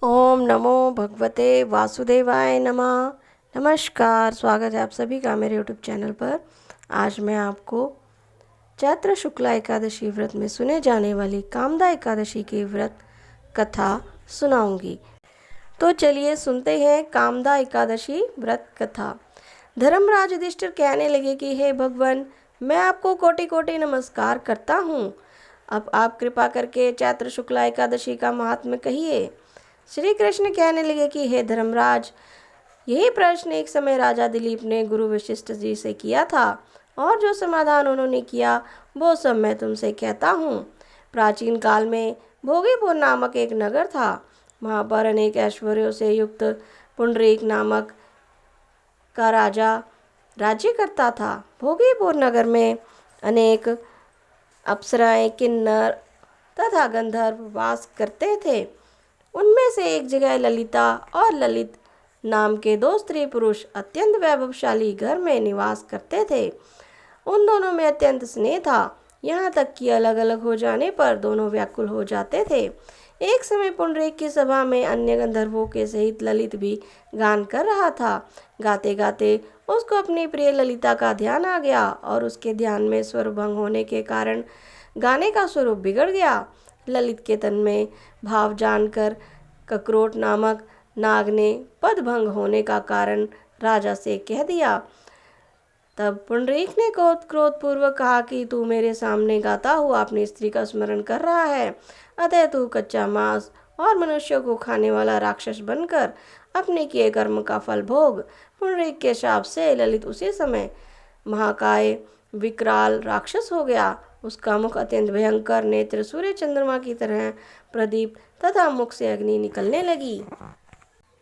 ओम नमो भगवते वासुदेवाय नमः। नमस्कार, स्वागत है आप सभी का मेरे यूट्यूब चैनल पर। आज मैं आपको चैत्र शुक्ला एकादशी व्रत में सुने जाने वाली कामदा एकादशी की व्रत कथा सुनाऊंगी। तो चलिए सुनते हैं कामदा एकादशी व्रत कथा। धर्मराज युधिष्ठिर कहने लगे कि हे भगवान, मैं आपको कोटि कोटि नमस्कार करता हूँ। अब आप कृपा करके चैत्र शुक्ला एकादशी का महात्म्य कहिए। श्री कृष्ण कहने लगे कि हे धर्मराज, यही प्रश्न एक समय राजा दिलीप ने गुरु वशिष्ठ जी से किया था और जो समाधान उन्होंने किया वो सब मैं तुमसे कहता हूँ। प्राचीन काल में भोगीपुर नामक एक नगर था। वहाँ पर अनेक ऐश्वर्यों से युक्त पुंडरीक नामक का राजा राज्य करता था। भोगीपुर नगर में अनेक अप्सराएं, किन्नर तथा गंधर्व वास करते थे। उनमें से एक जगह ललिता और ललित नाम के दो स्त्री पुरुष अत्यंत वैभवशाली घर में निवास करते थे। उन दोनों में अत्यंत स्नेह था, यहाँ तक कि अलग अलग हो जाने पर दोनों व्याकुल हो जाते थे। एक समय पुंडरीक की सभा में अन्य गंधर्वों के सहित ललित भी गान कर रहा था। गाते गाते उसको अपनी प्रिय ललिता का ध्यान आ गया और उसके ध्यान में स्वर भंग होने के कारण गाने का स्वरूप बिगड़ गया। ललित के तन में भाव जानकर ककरोट नामक नाग ने पद भंग होने का कारण राजा से कह दिया। तब पुंडरीक ने क्रोधपूर्वक कहा कि तू मेरे सामने गाता हुआ अपनी स्त्री का स्मरण कर रहा है, अतः तू कच्चा मांस और मनुष्यों को खाने वाला राक्षस बनकर अपने किए कर्म का फल भोग। पुंडरीक के शाप से ललित उसी समय महाकाय विकराल राक्षस हो गया। उसका मुख अत्यंत भयंकर, नेत्र सूर्य चंद्रमा की तरह प्रदीप तथा मुख से अग्नि निकलने लगी।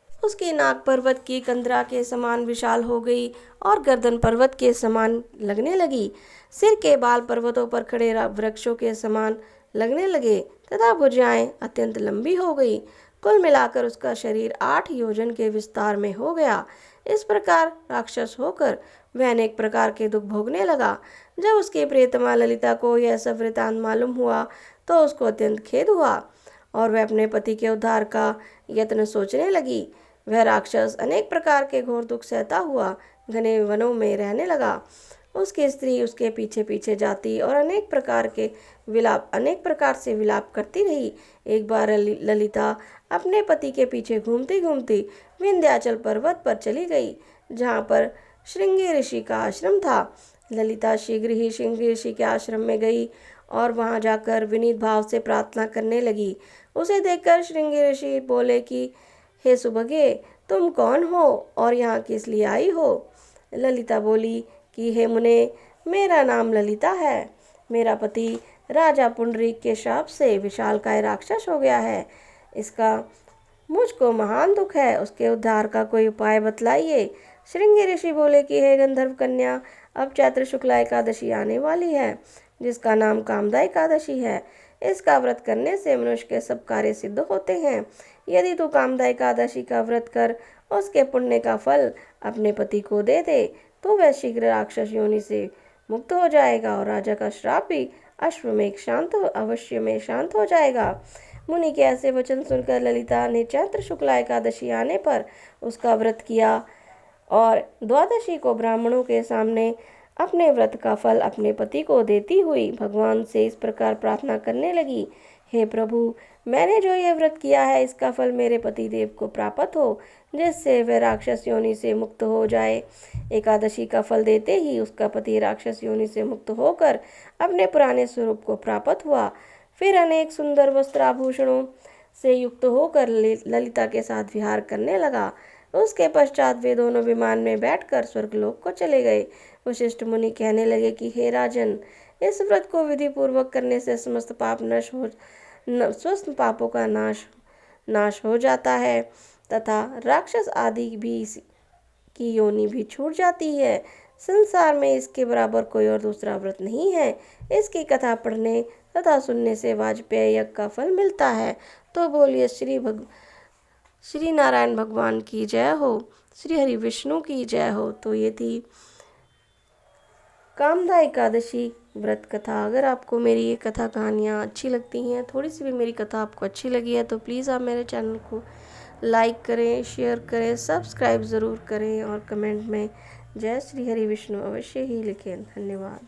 उसकी नाक पर्वत की कंदरा के समान विशाल हो गई और गर्दन पर्वत के समान लगने लगी। सिर के बाल पर्वतों पर खड़े वृक्षों के समान लगने लगे तथा भुजाएं अत्यंत लंबी हो गई। कुल मिलाकर उसका शरीर 8 योजन के विस्तार में हो गया। इस प्रकार राक्षस होकर वह अनेक प्रकार के दुख भोगने लगा। जब उसकी प्रियतमा ललिता को यह सब वृतांत मालूम हुआ तो उसको अत्यंत खेद हुआ और वह अपने पति के उद्धार का यत्न सोचने लगी। वह राक्षस अनेक प्रकार के घोर दुख सहता हुआ घने वनों में रहने लगा। उसकी स्त्री उसके पीछे पीछे जाती और अनेक प्रकार से विलाप करती रही। एक बार ललिता अपने पति के पीछे घूमती घूमती विंध्याचल पर्वत पर चली गई, जहाँ पर श्रृंगी ऋषि का आश्रम था। ललिता शीघ्र ही श्रृंगी ऋषि के आश्रम में गई और वहां जाकर विनीत भाव से प्रार्थना करने लगी। उसे देखकर श्रृंगी ऋषि बोले कि हे सुभगे, तुम कौन हो और यहाँ किस लिए आई हो? ललिता बोली कि हे मुने, मेरा नाम ललिता है। मेरा पति राजा पुंडरीक के शाप से विशालकाय राक्षस हो गया है। इसका मुझको महान दुख है, उसके उद्धार का कोई उपाय बतलाइए। श्रृंगी ऋषि बोले कि हे गंधर्व कन्या, अब चैत्र शुक्ला एकादशी आने वाली है, जिसका नाम कामदा एकादशी है। इसका व्रत करने से मनुष्य के सब कार्य सिद्ध होते हैं। यदि तू कामदा एकादशी का व्रत कर उसके पुण्य का फल अपने पति को दे दे तो वह शीघ्र राक्षस योनि से मुक्त हो जाएगा और राजा का श्राप भी अवश्य में शांत हो जाएगा। मुनि के ऐसे वचन सुनकर ललिता ने चैत्र शुक्ला एकादशी आने पर उसका व्रत किया और द्वादशी को ब्राह्मणों के सामने अपने व्रत का फल अपने पति को देती हुई भगवान से इस प्रकार प्रार्थना करने लगी। हे प्रभु, मैंने जो ये व्रत किया है इसका फल मेरे पति देव को प्राप्त हो, जिससे वह राक्षस योनि से मुक्त हो जाए। एकादशी का फल देते ही उसका पति राक्षस योनि से मुक्त होकर अपने पुराने स्वरूप को प्राप्त हुआ। फिर अनेक सुंदर वस्त्राभूषणों से युक्त होकर ललिता के साथ विहार करने लगा। उसके पश्चात वे दोनों विमान में बैठकर स्वर्गलोक को चले गए। वशिष्ठ मुनि कहने लगे कि हे राजन, इस व्रत को विधि पूर्वक करने से समस्त पापों का नाश हो जाता है तथा राक्षस आदि भी की योनि भी छूट जाती है। संसार में इसके बराबर कोई और दूसरा व्रत नहीं है। इसकी कथा पढ़ने तथा सुनने से वाजपेय यज्ञ का फल मिलता है। तो बोलिए श्री नारायण भगवान की जय हो, श्री हरि विष्णु की जय हो। तो ये थी कामदा एकादशी व्रत कथा। अगर आपको मेरी ये कथा कहानियाँ अच्छी लगती हैं, थोड़ी सी भी मेरी कथा आपको अच्छी लगी है, तो प्लीज़ आप मेरे चैनल को लाइक करें, शेयर करें, सब्सक्राइब ज़रूर करें और कमेंट में जय श्री हरि विष्णु अवश्य ही लिखें। धन्यवाद।